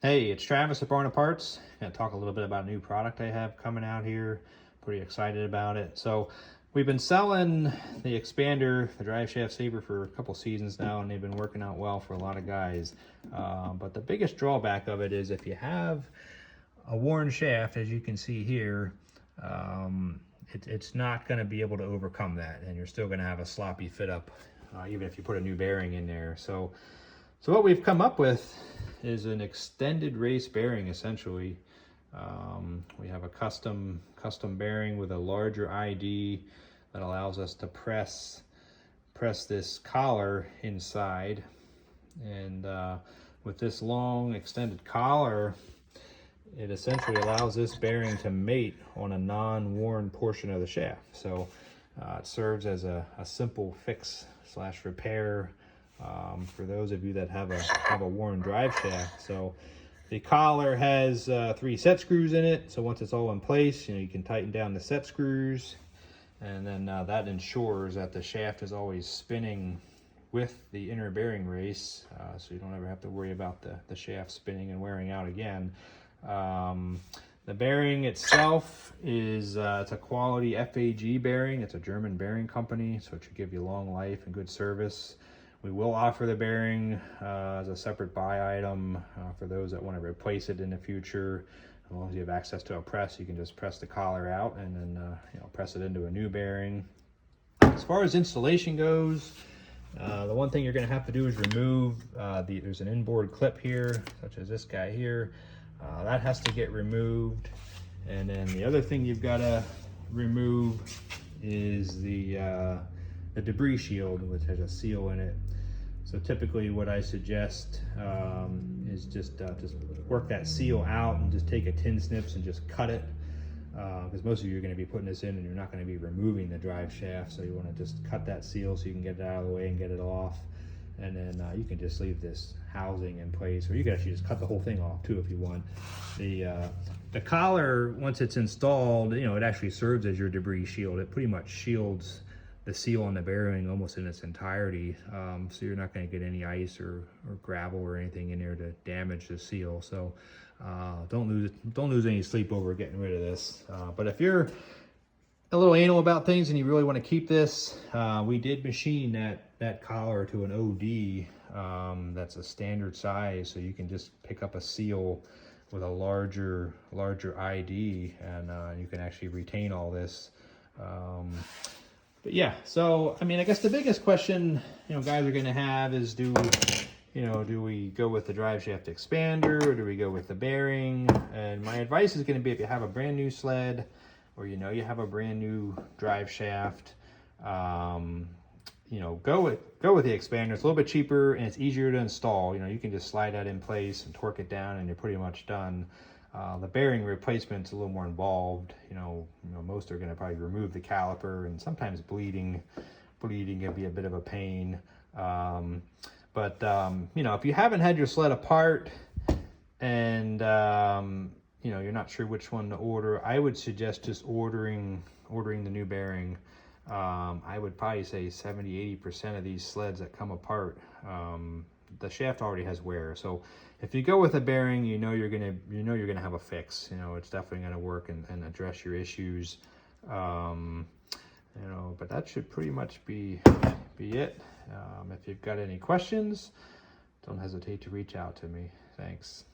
Hey, it's Travis at Barna Parts. Gonna talk a little bit about a new product I have coming out here. Pretty excited about it. So we've been selling the expander, the Driveshaft Saver, for a couple seasons now, and they've been working out well for a lot of guys. But the biggest drawback of it is if you have a worn shaft, as you can see here, it's not going to be able to overcome that, and you're still going to have a sloppy fit up, even if you put a new bearing in there. So what we've come up with is an extended race bearing, essentially. We have a custom bearing with a larger ID that allows us to press this collar inside, and with this long extended collar, it essentially allows this bearing to mate on a non-worn portion of the shaft. So it serves as a simple fix / repair for those of you that have a worn drive shaft. So the collar has 3 set screws in it. So once it's all in place, you can tighten down the set screws, and then that ensures that the shaft is always spinning with the inner bearing race, so you don't ever have to worry about the shaft spinning and wearing out again. The bearing itself is it's a quality FAG bearing. It's a German bearing company, so it should give you long life and good service. We will offer the bearing as a separate buy item for those that want to replace it in the future. As long as you have access to a press, you can just press the collar out and then press it into a new bearing. As far as installation goes, the one thing you're going to have to do is remove there's an inboard clip here, such as this guy here. That has to get removed, and then the other thing you've got to remove is the debris shield, which has a seal in it. So typically what I suggest is just work that seal out and just take a tin snips and just cut it, because most of you are going to be putting this in and you're not going to be removing the drive shaft, so you want to just cut that seal so you can get it out of the way and get it off. And then you can just leave this housing in place, or you can actually just cut the whole thing off too if you want. The collar, once it's installed, it actually serves as your debris shield. It pretty much shields the seal on the bearing almost in its entirety, so you're not going to get any ice or gravel or anything in there to damage the seal. So don't lose any sleep over getting rid of this. But if you're a little anal about things and you really want to keep this, we did machine that collar to an OD that's a standard size, so you can just pick up a seal with a larger ID, and you can actually retain all this. But yeah, so I mean, I guess the biggest question guys are going to have is, do we go with the drive shaft expander, or do we go with the bearing? And my advice is going to be, if you have a brand new sled, or you have a brand new drive shaft, go with the expander. It's a little bit cheaper and it's easier to install. You can just slide that in place and torque it down and you're pretty much done. The bearing replacement's a little more involved. Most are going to probably remove the caliper, and sometimes bleeding can be a bit of a pain. But if you haven't had your sled apart and you're not sure which one to order, I would suggest just ordering the new bearing. I would probably say 70-80% of these sleds that come apart, the shaft already has wear. So if you go with a bearing, you're gonna have a fix. It's definitely gonna work and address your issues. But that should pretty much be it. If you've got any questions, don't hesitate to reach out to me. Thanks.